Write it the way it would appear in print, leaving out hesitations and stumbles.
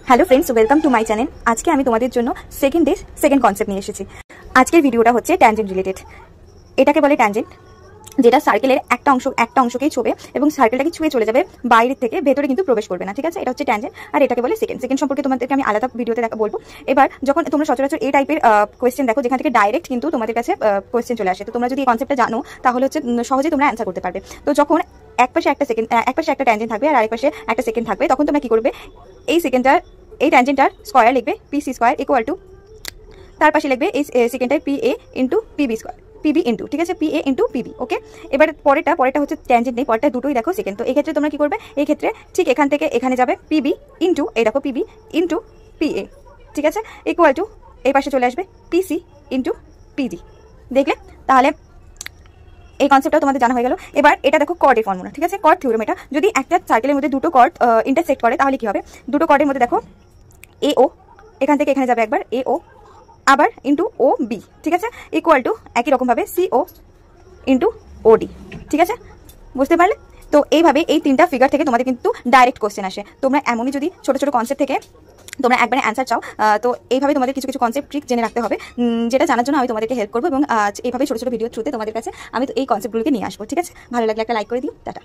Hello friends, welcome to my channel. আজকে আমি তোমাদের জন্য সেকেন্ড কনসেপ্ট নিয়ে এসেছি। আজকের ভিডিওটা হচ্ছে ট্যানজেন্ট রিলেটেড। এটাকে বলে ট্যানজেন্ট, যেটা সার্কেলের একটা অংশকেই ছুঁবে এবং সার্কেলটাকে ছুঁয়ে চলে যাবে, বাইরের থেকে ভেতরে কিন্তু প্রবেশ করবে না। ঠিক আছে, এটা হচ্ছে ট্যানজেন্ট। আর এটাকে বলে সেকেন্ড সম্পর্কে তোমাদেরকে আমি আলাদা ভিডিওতে বলবো। এবার যখন তোমরা সচরাচর এই টাইপের কোয়েশ্চেন দেখো, যেখান থেকে ডাইরেক্ট কিন্তু তোমাদের কাছে কোয়েশ্চেন চলে আসে, তো তোমরা যদি এই কনসেপ্টটা জানো তাহলে হচ্ছে সহজে তোমরা অ্যান্সার করতে পারবে। তো যখন একপাশে একটা ট্যানজেন্ট থাকবে আর আরেকপাশে একটা সেকেন্ড থাকবে, তখন তোমরা কি করবে, এই ট্যানজেন্টটার স্কয়ার লিখবে পিসি স্কয়ার ইকুয়াল টু, তার পাশে লিখবে এই সেকেন্ডটার PA into PB square, PB into, ঠিক আছে, পিএ ইন্টু পিবি। ওকে, এবার পরেরটা হচ্ছে ট্যানজেন্ট নেই, পরেরটা দুটোই দেখো সেকেন্ড। তো এই ক্ষেত্রে তোমরা কি করবে, এই ক্ষেত্রে ঠিক এখান থেকে এখানে যাবে পিবি ইন্টু, এই দেখো পিবি ইন্টু পিএ, ঠিক আছে, ইকুয়াল টু এই পাশে চলে আসবে পিসি ইন্টু পিডি। দেখলে? তাহলে এই কনসেপ্টটা তোমাদের জানা হয়ে গেল। এবার এটা দেখো কর্ডের ফর্মুলা, ঠিক আছে, কর্ড থিওরেম। এটা যদি একটা সার্কেলের মধ্যে দুটো কর্ড ইন্টারসেক্ট করে তাহলে কি হবে, দুটো কর্ডের মধ্যে দেখো এও, এখান থেকে এখানে যাবে একবার এও, আবার ইন্টু ও বি, ঠিক আছে, ইকুয়াল টু একই রকমভাবে সিও ইন্টু ওডি। ঠিক আছে, বুঝতে পারলে? তো এইভাবে এই তিনটা ফিগার থেকে তোমাদের কিন্তু ডাইরেক্ট কোশ্চেন আসে। তোমরা এমনই যদি ছোট ছোট কনসেপ্ট থেকে তোমরা একবারে অ্যান্সার চাও, তো এইভাবে তোমাদের কিছু কিছু কনসেপ্ট ট্রিক জেনে রাখতে হবে, যেটা জানার জন্য আমি তোমাদেরকে হেল্প করবো এবং এইভাবে ছোট ছোট ভিডিও থ্রুতে তোমাদের কাছে আমি তো এই কনসেপ্টগুলোকে নিয়ে আসবো। ঠিক আছে, ভালো লাগলে একটা লাইক করে দিও। টাটা।